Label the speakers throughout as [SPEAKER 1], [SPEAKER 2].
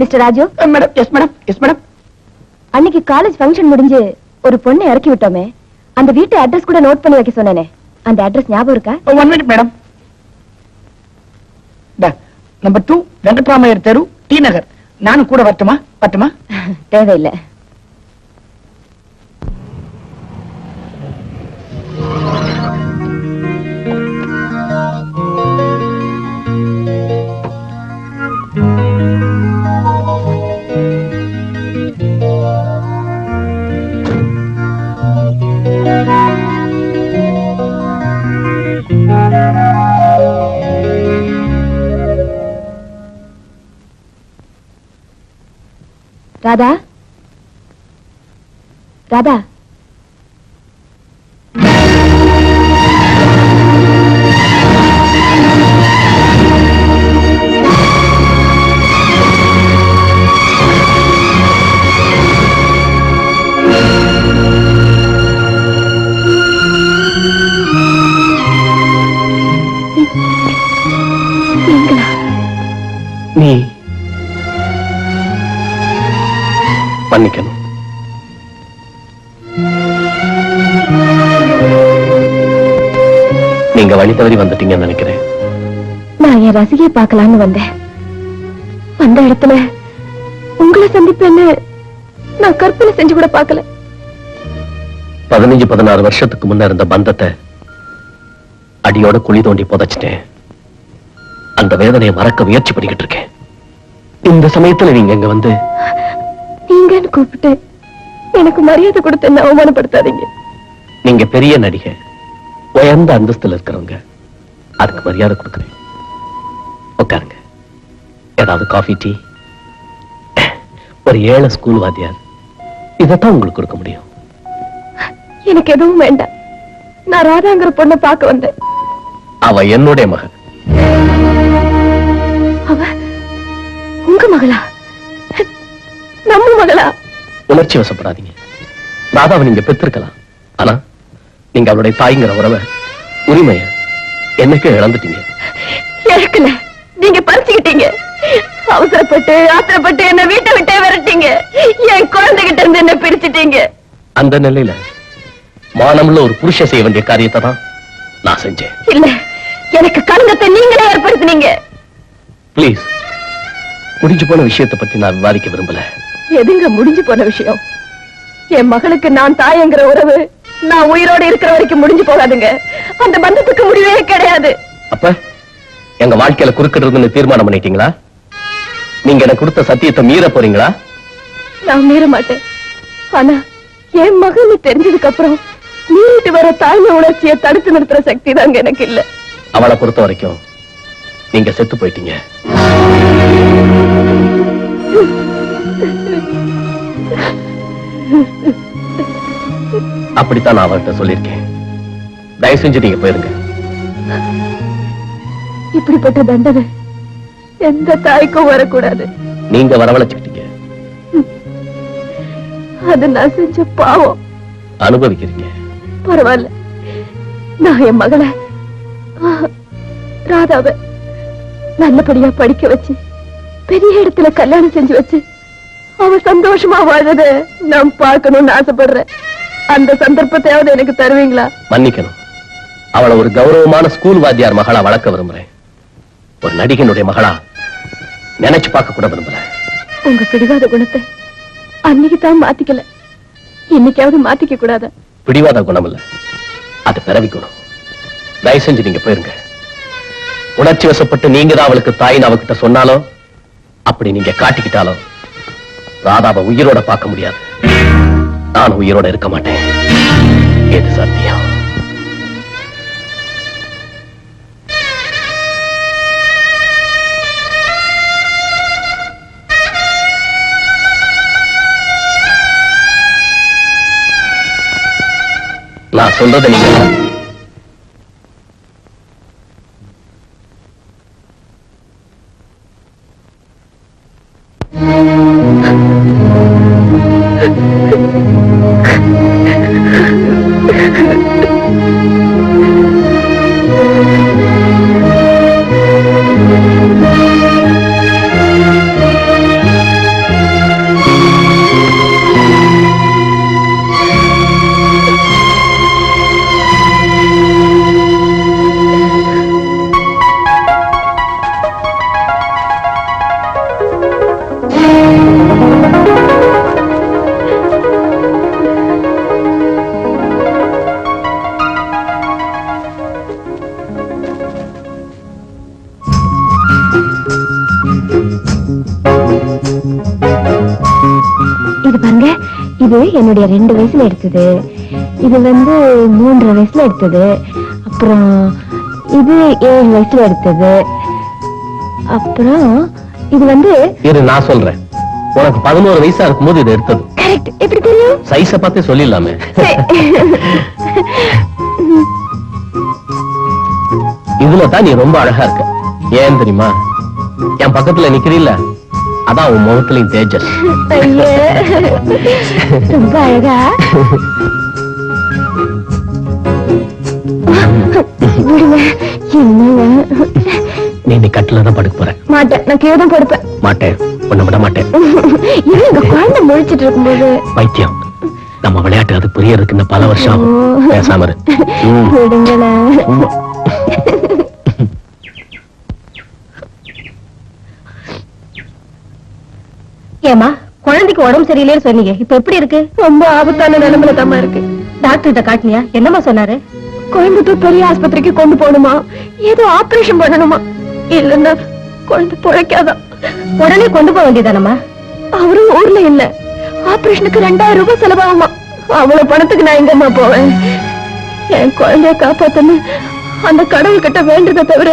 [SPEAKER 1] Mister Raju.
[SPEAKER 2] Madam. Yes madam. Yes madam.
[SPEAKER 1] அன்னைக்கு college function முடிஞ்சு ஒரு பொண்ணை இறக்கி விட்டோமே, அந்த வீட்டு அட்ரஸ் கூட நோட் பண்ணி வைக்க சொன்னேனே, அந்த அட்ரஸ் ஞாபகம் இருக்கா?
[SPEAKER 2] 1 மினிட் மேடம். நம்பர் 2 வெங்கட்ராமையர் தெரு, டி நகர். நானும் கூட வரட்டுமா? வரட்டுமா?
[SPEAKER 1] தேவையில்லை. ராதா, ராதா,
[SPEAKER 3] நீ மன்னிக்கணும். நீங்க வழி தவறி வந்துட்டீங்கன்னு நினைக்கிறேன்.
[SPEAKER 1] நான் என் ரசிகையை பார்க்கலான்னு வந்தேன். அந்த இடத்துல உங்களை சந்திப்பேன்னு நான் கற்பனை செஞ்சு கூட பார்க்கல.
[SPEAKER 3] 15-16 வருஷத்துக்கு முன்ன இருந்த பந்தத்தை அடியோட குழி தோண்டி புதைச்சிட்டேன். அந்த வேதனையை மறக்க முயற்சி பண்ணிக்கிட்டு இருக்கேன். இந்த சமயத்துல நீங்க இங்க வந்து
[SPEAKER 1] நீங்கன்னு கூப்பிட்டு எனக்கு மரியாதை கொடுத்து என்ன அவமானப்படுத்தாதீங்க.
[SPEAKER 3] நீங்க பெரிய நடிகை, உயர்ந்த அந்தஸ்துல இருக்கிறவங்க, அதுக்கு மரியாதை கொடுக்குறேன். உட்காருங்க. ஏதாவது காஃபி, டீ? ஒரு ஏழை ஸ்கூல் வாத்தியார் இதைத்தான் உங்களுக்கு கொடுக்க முடியும்.
[SPEAKER 1] எனக்கு எதுவும் வேண்டாம். நான் ராதாங்கிற பொண்ணை பார்க்க வந்தேன்.
[SPEAKER 3] அவ என்னுடைய மகன்.
[SPEAKER 1] அவ உங்க மகளா? நம்ம மகளா?
[SPEAKER 3] உணர்ச்சி வசப்படாதீங்க. ராதாவை நீங்க பெற்றிருக்கலாம். ஆனா நீங்க அவளுடைய தாய்ங்கிற உறவை, உரிமைய என்னைக்கே இழந்துட்டீங்க.
[SPEAKER 1] இழக்கல, நீங்க பறிச்சுக்கிட்டீங்க. அவசரப்பட்டு ஆத்திரப்பட்டு என்ன வீட்டை விட்டே விரட்டீங்க. என் குழந்தைகிட்ட இருந்து என்ன பிரிச்சுட்டீங்க.
[SPEAKER 3] அந்த நிலையில மானமுள்ள ஒரு புருஷன் செய்ய வேண்டிய காரியத்தை தான் நான் செஞ்சேன்.
[SPEAKER 1] இல்ல, எனக்கு கலங்கத்தை நீங்களே ஏற்படுத்தினீங்க.
[SPEAKER 3] பிளீஸ், முடிஞ்சு போன விஷயத்தை பத்தி நான் விவாதிக்க விரும்பல.
[SPEAKER 1] எதுங்க முடிஞ்சு போன விஷயம்? என் மகளுக்கு நான் தாயங்கிற உறவு நான் உயிரோடு இருக்கிற வரைக்கும் முடிஞ்சு போகாதுங்க. அந்த பந்தத்துக்கு முடிவே கிடையாது.
[SPEAKER 3] அப்ப எங்க வாழ்க்கையில குறுக்கிடுறதுன்னு தீர்மானம் பண்ணிட்டீங்களா? நீங்க எனக்கு கொடுத்த சத்தியத்தை மீற போறீங்களா?
[SPEAKER 1] நான் மீற மாட்டேன். ஆனா என் மகன்னு தெரிஞ்சதுக்கு அப்புறம் மீறிட்டு வர தாய்மை உணர்ச்சியை தடுத்து நிறுத்துற சக்தி தாங்க எனக்கு இல்ல.
[SPEAKER 3] அவளை பொறுத்த வரைக்கும் நீங்க செத்து போயிட்டீங்க. அப்படித்தான் நான் அவர்கிட்ட சொல்லியிருக்கேன். தயவு செஞ்சு நீங்க போயிருங்க.
[SPEAKER 1] இப்படிப்பட்ட தண்டனை எந்த தாய்க்கும் வரக்கூடாது.
[SPEAKER 3] நீங்க வரவழைச்சுக்கிட்டீங்க.
[SPEAKER 1] அது நான் செஞ்ச பாவம்.
[SPEAKER 3] அனுபவிக்கிறீங்க.
[SPEAKER 1] பரவாயில்ல, நான் என் மகளை ராதாவை நல்லபடியா படிக்க வச்சு பெரிய இடத்துல கல்யாணம் செஞ்சு வச்சு அவ சந்தோஷமா வாழத நான் பார்க்கணும்னு ஆசைப்படுறேன். அந்த சந்தர்ப்பத்தையாவது எனக்கு தருவீங்களா?
[SPEAKER 3] மன்னிக்கணும். அவளை ஒரு கௌரவமான ஸ்கூல் வாத்தியார் மகளா வளர்க்க விரும்புறேன். ஒரு நடிகனுடைய மகளா நினைச்சு பார்க்க கூட விரும்புறேன்.
[SPEAKER 1] உங்க பிடிவாத குணத்தை அன்னைக்கு தான் மாத்திக்கல, இன்னைக்காவது மாத்திக்க கூடாதா?
[SPEAKER 3] பிடிவாத குணம் இல்ல, அது பிறவி குணம். தயவு செஞ்சு நீங்க போயிருங்க. உணர்ச்சி வசப்பட்டு நீங்க தான் அவளுக்கு தாயின்னு அவகிட்ட சொன்னாலும், அப்படி நீங்க காட்டிக்கிட்டாலும் ராதாவை உயிரோட பார்க்க முடியாது. நான் உயிரோட இருக்க மாட்டேன். எது சத்தியம்? நான் சொல்றதை நீங்க
[SPEAKER 1] இது என்னுடைய 2 வயசுல எடுத்தது. இது வந்து 3 வயசுல எடுத்தது. அப்புறம் இது 7 வயசுல எடுத்தது. அப்புறம் இது வந்து
[SPEAKER 3] இரு நான் சொல்றேன். உனக்கு 11 வயசா இருக்கும்போது இது எடுத்தது.
[SPEAKER 1] கரெக்ட். எப்படி தெரியும்?
[SPEAKER 3] சைஸ பார்த்து சொல்லிடலாமே. இதுல தான் நீ ரொம்ப அழகா இருக்க. ஏன் தெரியுமா? என் பக்கத்துல நிக்கிறீல்ல, அதான் உன் முகத்திலையும் தேஜஸ்.
[SPEAKER 1] ஐயே, ரொம்ப அழகா. விடுங்க. என்னங்க?
[SPEAKER 3] நீ கட்டில தான் படுக்க போற.
[SPEAKER 1] மாட்டேன். நான் கீழே தான் படுப்பேன்.
[SPEAKER 3] மாட்டேன், உன்னை விட மாட்டேன்.
[SPEAKER 1] இது எங்க குழந்தை முழிச்சிட்டு இருக்கும்போது.
[SPEAKER 3] பைத்தியம், நம்ம விளையாட்டு அது புரியறதுக்கு இன்னும் பல வருஷம் ஆகும். பேசாம இரு.
[SPEAKER 1] விடுங்களேன்.
[SPEAKER 4] ஏமா குழந்தைக்கு உடம்பு சரியில்லைன்னு சொன்னீங்க, இப்ப எப்படி இருக்கு?
[SPEAKER 1] ரொம்ப ஆபத்தான நிலைமையில தாமா இருக்கு.
[SPEAKER 4] டாக்டர் கிட்ட காட்டினியா? என்னமா சொன்னாரு?
[SPEAKER 1] கோயம்புத்தூர் பெரிய ஆஸ்பத்திரிக்கு கொண்டு போகணுமா, ஏதோ ஆபரேஷன் பண்ணணுமா, இல்லன்னா குழந்தை பிழைக்காதான்.
[SPEAKER 4] உடனே கொண்டு போக வேண்டியதானம்மா?
[SPEAKER 1] அவரும் ஊர்ல இல்ல. ஆபரேஷனுக்கு 2000 ரூபாய் செலவாகுமா. அவ்வளவு பணத்துக்கு நான் எங்கம்மா போவேன்? என் குழந்தைய காப்பாத்தன்னு அந்த கடவுள் கிட்ட வேண்டதை தவிர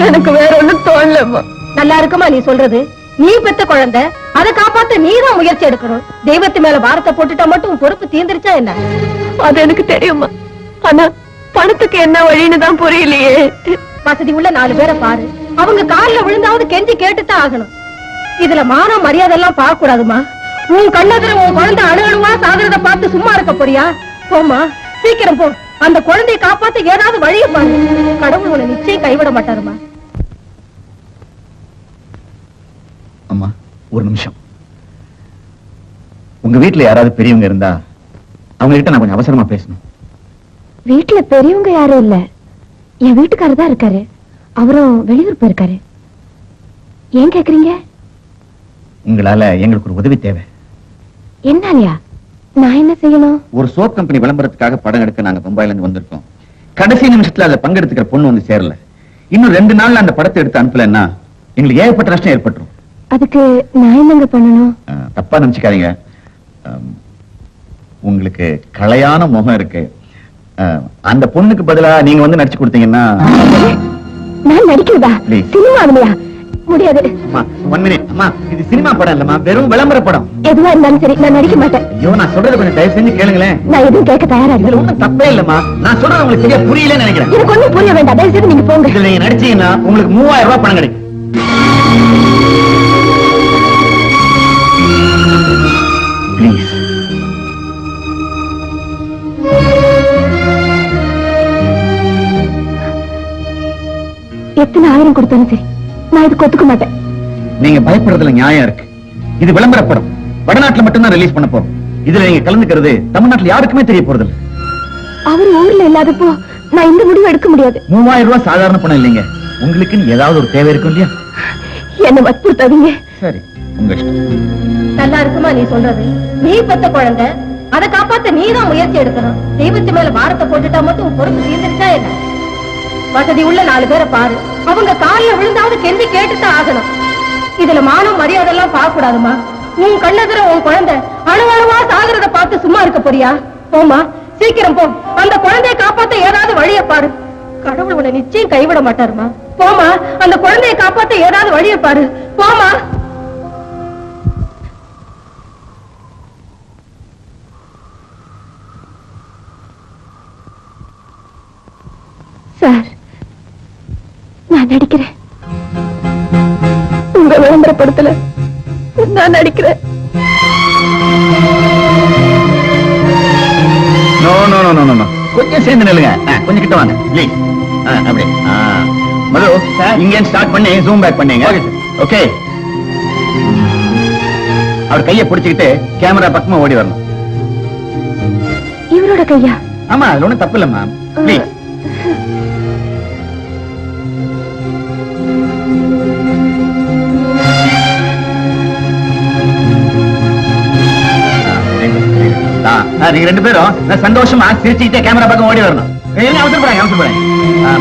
[SPEAKER 1] எனக்கு வேற ஒண்ணும் தோணலம்மா.
[SPEAKER 4] நல்லா இருக்குமா நீ சொல்றது? நீ பெத்த குழந்தை, அதை காப்பாத்த நீதான் முயற்சி எடுக்கணும். தெய்வத்து மேல பாரத்தை போட்டுட்டா மட்டும் உன் பொறுப்பு தீர்ந்துருச்சா என்ன?
[SPEAKER 1] அது எனக்கு தெரியுமா. ஆனா பணத்துக்கு என்ன வழின்னு தான் புரியலையே.
[SPEAKER 4] வசதி உள்ள 4 பேரை பாரு, அவங்க கால்ல விழுந்தாவது கெஞ்சி கேட்டுத்தான் ஆகணும். இதுல மானம் மரியாதை எல்லாம் பார்க்க கூடாதுமா. உன் கண்ணதுல உன் குழந்தை அணுவணுவா சாகிறத பார்த்து சும்மா இருக்க போறியா? போமா, சீக்கிரம் போ. அந்த குழந்தையை காப்பாத்த ஏதாவது வழியை பாரு. கடவுள் உன்னை நிச்சயம் கைவிட மாட்டாருமா.
[SPEAKER 5] அம்மா, ஒரு நிமிஷம். உங்க வீட்டுல யாராவது பெரியவங்க இருந்தா அவங்க கிட்ட நான் கொஞ்சம் அவசரமா பேசணும்.
[SPEAKER 1] வீட்டுல பெரியவங்க யாரும் இல்ல. என் வீட்டுக்காரர் தான் இருக்காரு. அவரும் வெளியூர் போயிருக்காரு. ஏன் கேக்குறீங்க?
[SPEAKER 5] உங்களால எங்களுக்கு ஒரு உதவி தேவை.
[SPEAKER 1] என்னாலயா? நான் என்ன செய்யணும்?
[SPEAKER 5] ஒரு சோப் கம்பெனி விளம்பரத்துக்காக படம் எடுக்க நாங்க மும்பைல இருந்து வந்திருக்கோம். கடைசி நிமிஷத்துல அதுல பங்கெடுத்துக்கிற பொண்ணு வந்து சேரல. இன்னும் 2 நாள்ல அந்த படத்தை எடுத்து அனுப்பலன்னா எங்களுக்கு ஏகப்பட்ட நஷ்டம் ஏற்பட்டுரும்.
[SPEAKER 1] அதுக்கு நான் என்னங்க பண்ணணும்?
[SPEAKER 5] தப்பா நினைச்சுக்காதீங்க. உங்களுக்கு கலையான முகம் இருக்கு. அந்த பொண்ணுக்கு பதிலா நீங்க வந்து நடிச்சு கொடுத்தீங்கன்னா.
[SPEAKER 1] நான் நடிக்கிறதா?
[SPEAKER 5] Please.
[SPEAKER 1] சினிமா இல்லையா? முடியாது.
[SPEAKER 5] அம்மா, 1 minute. அம்மா, இது சினிமா படம் இல்லம்மா, வெறும் விளம்பர படம்.
[SPEAKER 1] எதுவா இருந்தாலும் சரி, நான் நடிக்க மாட்டேன்.
[SPEAKER 5] ஐயோ, நான் சொல்றது கொஞ்சம் தயவு செஞ்சு கேளுங்களேன்.
[SPEAKER 1] நான் எதுவும் கேட்க தயாரா
[SPEAKER 5] இதுல
[SPEAKER 1] இருக்கேன்.
[SPEAKER 5] ஒண்ணும் தப்பே இல்லம்மா. நான் சொல்றது உங்களுக்கு சரியா புரியலன்னு நினைக்கிறேன்.
[SPEAKER 1] எனக்கு ஒண்ணும் புரிய வேண்டாம். தயவு செய்து நீங்க போங்க.
[SPEAKER 5] இதுல நீங்க நடிச்சீங்கன்னா உங்களுக்கு 3000 ரூபாய் பணம் கிடைக்கும். Please.
[SPEAKER 1] எத்தனை ஆயிரம் கொடுத்தாலும் சரி, நான் இதுக்கு ஒத்துக்க மாட்டேன்.
[SPEAKER 5] நீங்க பயப்படுறதுல நியாயம் இருக்கு. இது விளம்பர படம். வடநாட்டுல மட்டும்தான் ரிலீஸ் பண்ண போறோம். இதுல நீங்க கலந்துக்கிறது தமிழ்நாட்டுல யாருக்குமே தெரிய போறது இல்ல.
[SPEAKER 1] அவர் ஊர்ல இல்லாதப்போ நான் இந்த முடிவு எடுக்க முடியாது.
[SPEAKER 5] 3000 ரூபாய் சாதாரண பணம் இல்லைங்க. உங்களுக்குன்னு ஏதாவது ஒரு தேவை இருக்கும் இல்லையா?
[SPEAKER 1] என்ன வற்புறுத்தாதீங்க.
[SPEAKER 5] சரி, உங்க இஷ்டம்.
[SPEAKER 4] நல்லா இருக்குமா நீ சொல்றது? நீ பெத்த குழந்தை, அதை காப்பாத்த நீதான் முயற்சி எடுக்கணும். தெய்வத்து மேல பாரத்தை போட்டுட்டா மட்டும் உன் பொறுப்பு தீர்ந்துருச்சா என்ன? வசதி உள்ள 4 பேரை பாரு, அவங்க காலில விழுந்தாவது கெஞ்சி கேட்டுத்தான் ஆகணும். இதுல மானம் மரியாதை எல்லாம் பார்க்க கூடாதுமா. உன் கண்ணெதிர உன் குழந்தை அணுவணுவா சாகிறத பார்த்து சும்மா இருக்க போறியா? போமா, சீக்கிரம் போ. அந்த குழந்தையை காப்பாத்த ஏதாவது வழியை பாரு. கடவுள் உன்னை நிச்சயம் கைவிட மாட்டாருமா. போமா, அந்த குழந்தையை காப்பாத்த ஏதாவது வழியை பாரு. போமா.
[SPEAKER 1] சார், நான் நடிக்கிறேன். உங்க விளம்பரப்படத்துல நான் நடிக்கிறேன்.
[SPEAKER 5] No no no no no. கொஞ்சம் சேர்ந்து நில்லுங்க. கொஞ்சம் கிட்ட வாங்க ப்ளீஸ். அப்படி மது, இங்க ஸ்டார்ட் பண்ணி ஜூம் பேக் பண்ணீங்க. ஓகே. அவர் கையை பிடிச்சுக்கிட்டு கேமரா பக்கமா ஓடி வரணும்.
[SPEAKER 1] இவரோட கையா?
[SPEAKER 5] ஆமா, அதுல ஒண்ணும் தப்பு இல்லம்மா. ப்ளீஸ். நீங்க 2 பேரும் சந்தோஷமா சிரிச்சுக்கிட்டே கேமரா பக்கம் ஓடி வரணும். அவசரப்படுறாங்க.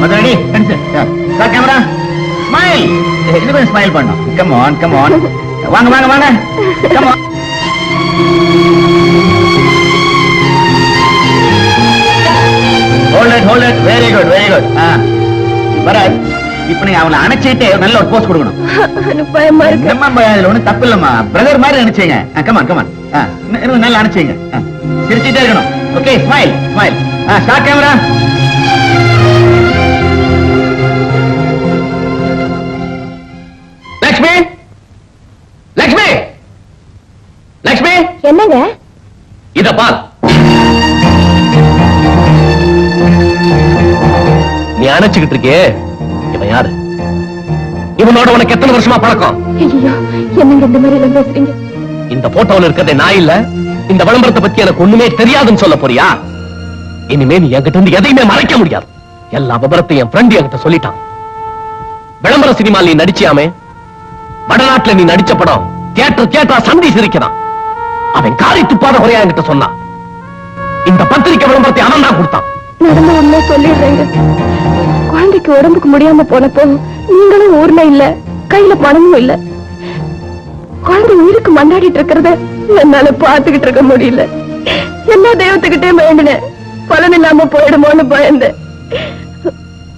[SPEAKER 5] மதுரடி கேமரா ஸ்மைல். இது கொஞ்சம் ஸ்மைல் பண்ணும். Come on come on. வாங்க வாங்க வாங்க. Come on. hold it. Very good. Bharat, இப்ப நீங்க அவனை அணைச்சிட்டு நல்ல ஒரு போஸ்ட் கொடுக்கணும்.
[SPEAKER 1] எனக்கு பயமா இருக்கு.
[SPEAKER 5] நம்ம அதுல ஒண்ணும் தப்பு இல்லம்மா. பிரதர் மாதிரி நினைச்சீங்க. கமான். இன்னும் நல்லா நினைச்சீங்க. சிரிச்சிட்டே இருக்கணும். Okay, smile. Start camera.
[SPEAKER 3] Lakshmi,
[SPEAKER 1] என்னங்க?
[SPEAKER 3] இத பார். நீ அணைச்சுக்கிட்டு இருக்கே, இவன் யாரு? இவனோட உனக்கு எத்தனை வருஷமா பழக்கம்?
[SPEAKER 1] ஐயோ, என்னங்க இந்த மாதிரி எல்லாம் பேசுறீங்க?
[SPEAKER 3] இந்த போட்டோல இருக்கிறதே நான் இல்ல. இந்த விளம்பரத்தை பத்தி எனக்கு ஒண்ணுமே தெரியாதுன்னு சொல்ல போறியா? இனிமே நீ என்கிட்ட இருந்து எதையுமே மறைக்க முடியாது. எல்லா விபரத்தையும் என் ஃப்ரெண்ட் என்கிட்ட சொல்லிட்டான். விளம்பர சினிமா நீ நடிச்சியாமே, வடநாட்டுல நீ நடிச்ச படம் தியேட்டர் சந்தி சிரிக்கிறான். அவன் காரி துப்பாத குறையா என்கிட்ட சொன்னான். இந்த பத்திரிக்கை விளம்பரத்தை அவன் தான் கொடுத்தான்.
[SPEAKER 1] நடந்த உண்மை சொல்லிடுறேங்க. குழந்தைக்கு உடம்புக்கு முடியாம போனப்போ நீங்களும் ஊர்ல இல்ல, கையில பணமும் இல்ல. குழந்தை உயிருக்கு மண்டாடிட்டு இருக்கிறத என்னால பாத்துக்கிட்டு இருக்க முடியல. எல்லா தெய்வத்துக்கிட்டே வேண்டினேன், பலன் இல்லாம போயிடுமோன்னு பயந்தேன்.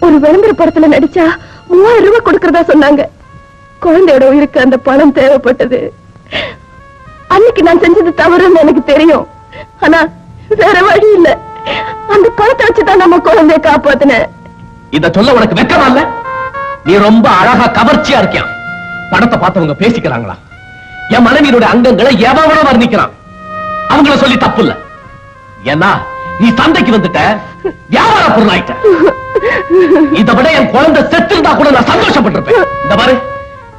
[SPEAKER 1] ஒரு விளம்பர படத்துல நடிச்சா 3000 ரூபாய் கொடுக்கறதா சொன்னாங்க. குழந்தையோட உயிருக்கு அந்த பணம் தேவைப்பட்டது. அன்னைக்கு நான் செஞ்சது தவறுன்னு எனக்கு தெரியும். ஆனா வேற வழி இல்ல. அந்த பணத்தை வச்சுதான் நம்ம குழந்தைய காப்பாத்தினேன்.
[SPEAKER 3] இத சொல்ல உனக்கு வெக்கமா இல்ல? நீ ரொம்ப அழகா கவர்ச்சியா இருக்கியா? படத்தை பார்த்தவங்க பேசிக்கிறாங்களா? என் மனைவியினுடைய அங்கங்களை எவனோ வர்ணிக்கிறான். அவங்கள சொல்லி தப்பு இல்ல. ஏன்னா நீ சந்தைக்கு வந்துட்ட, வியாபார பொருளாயிட்ட. இதை விட என் குழந்தை செத்துருந்தா கூட நான் சந்தோஷப்பட்டிருப்பேன். இந்த பாரு,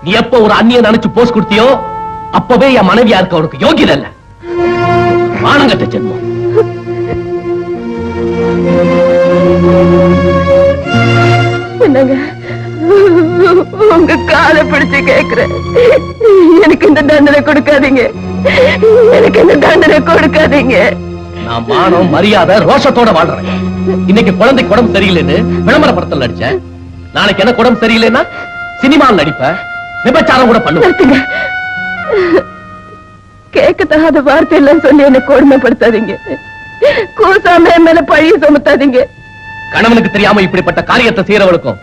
[SPEAKER 3] நீ எப்ப ஒரு அந்நிய நினைச்சு போஸ்ட் கொடுத்தியோ அப்பவே என் மனைவியா இருக்க அவனுக்கு யோகியதை இல்ல. மானங்கட்ட ஜென்மம்.
[SPEAKER 1] என்னங்க, உங்க காலை பிடிச்சு கேக்குறேன், எனக்கு இந்த தண்டனை கொடுக்காதீங்க.
[SPEAKER 3] நான் மானம் மரியாதை ரோஷத்தோட வாழ்றேன். இன்னைக்கு குழந்தைக்கு உடம்பு சரியில்லைன்னு விளம்பர படத்தில் நடிச்சேன். நாளைக்கு எனக்கு உடம்பு சரியில்லைன்னா சினிமாவில் நடிப்பேன், விபச்சாரம் கூட பண்ணுவேன்.
[SPEAKER 1] கேட்க தகாத வார்த்தையெல்லாம் சொல்லி என்ன கொடுமைப்படுத்தாதீங்க. கூசாம மேல பழிய சுமத்தாதீங்க.
[SPEAKER 3] கணவனுக்கு தெரியாம இப்படிப்பட்ட காரியத்தை செய்யறவளுக்கும்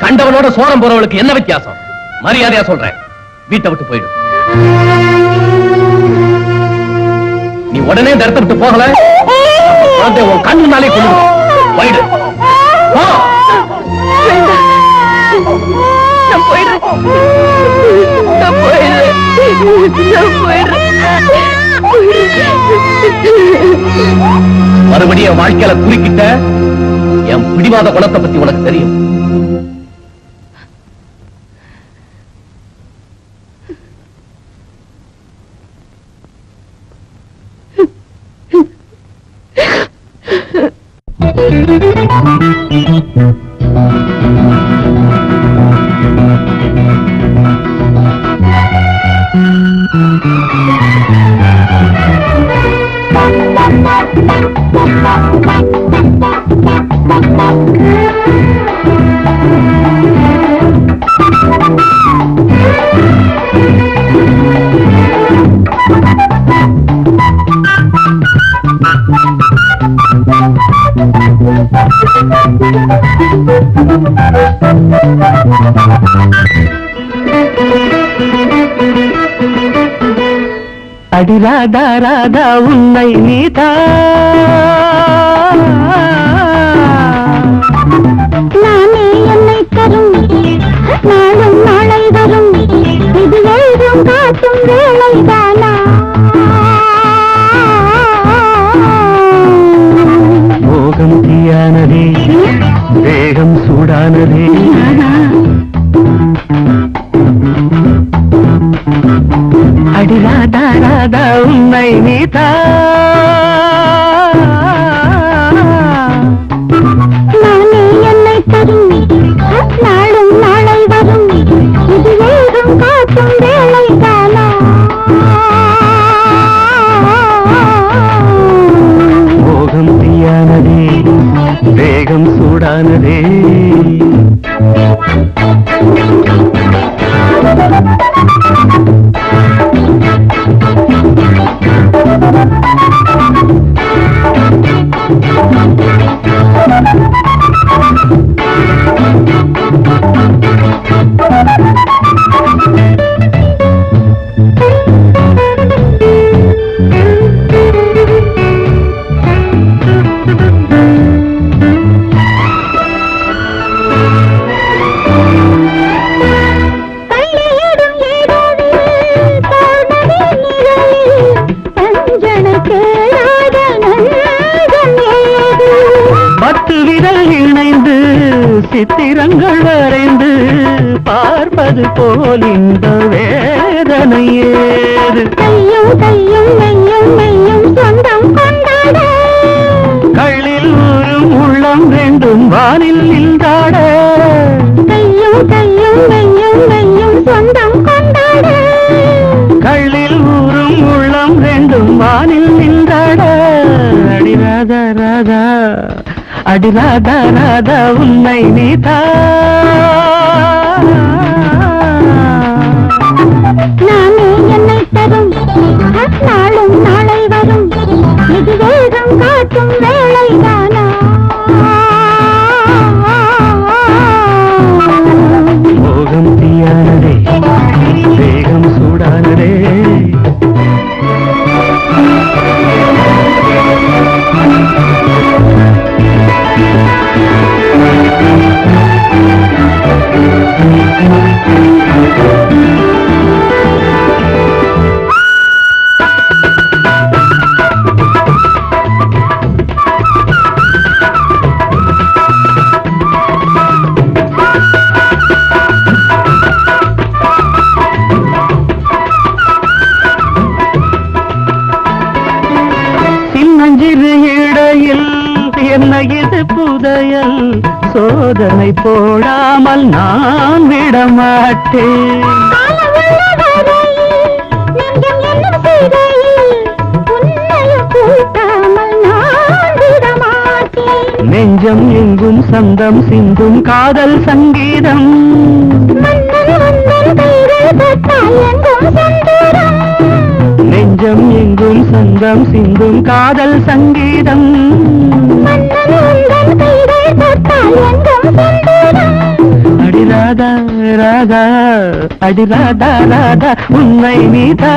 [SPEAKER 3] கண்டவனோட சோரம் போறவளுக்கு என்ன வித்தியாசம்? மரியாதையா சொல்றேன், வீட்டை விட்டு போயிடு. நீ உடனே இந்த இடத்தை விட்டு போகல, குழந்தை உன் கண்ணுனாலே கொண்டு போயிடு. மறுபடியும் வாழ்க்கையில குறுக்கிட்ட என் பிடிவாத குணத்தை பத்தி உனக்கு தெரியும்.
[SPEAKER 2] அடி ராதா ராதா உன்னை நீதா
[SPEAKER 1] நானே என்னை தரும் நாளும் நாளை வரும் இது எழுதும் காட்டும் வேளைதானா
[SPEAKER 2] மோகம் தீயானதே வேகம் சூடானதே அடி ராதா ராதா உன்னை நீதா
[SPEAKER 1] நானே என்னை தரும் நாளும் நாளை வரும் இது எழுதும் காட்டும் வேளைதானா
[SPEAKER 2] மோகம் தீயானதே வேகம் சூடானதே
[SPEAKER 1] Thank you.
[SPEAKER 6] சித்திரங்கள் வரைந்து பார்ப்பது போல் இந்த வேதனை ஏது
[SPEAKER 1] கையும் கையும் மெய்யும் மெய்யும் சொந்தம் கொண்டாட
[SPEAKER 6] கள்ளில் ஊரும் உள்ளம் ரெண்டும் வானில் நின்றாட
[SPEAKER 1] கையும் கையும் மெய்யும் மெய்யும் சொந்தம் கொண்டாட
[SPEAKER 6] கள்ளில் ஊரும் உள்ளம் ரெண்டும் வானில் நின்றாட அடி ராதா ராதா அடி ராதா ராதா உன்னை நீதா
[SPEAKER 1] நானே என்னை தரும் நாளும் நாளை வரும் இது வேகம் காட்டும் வேளைதானா
[SPEAKER 6] மோகம் தீயானதே வேகம் சூடானதே சின்னஞ்சிறு இடையில் என்ன இது புதையல் சோதனை போடாமல் நான் விடமாட்டேன் நெஞ்சம் எங்கும் சந்தம் சிந்தும் காதல் சங்கீதம் நெஞ்சம் எங்கும் சந்தம் சிந்தும் காதல் சங்கீதம் அடி ராதா ராதா அடி ராதா ராதா உன்னை நீதா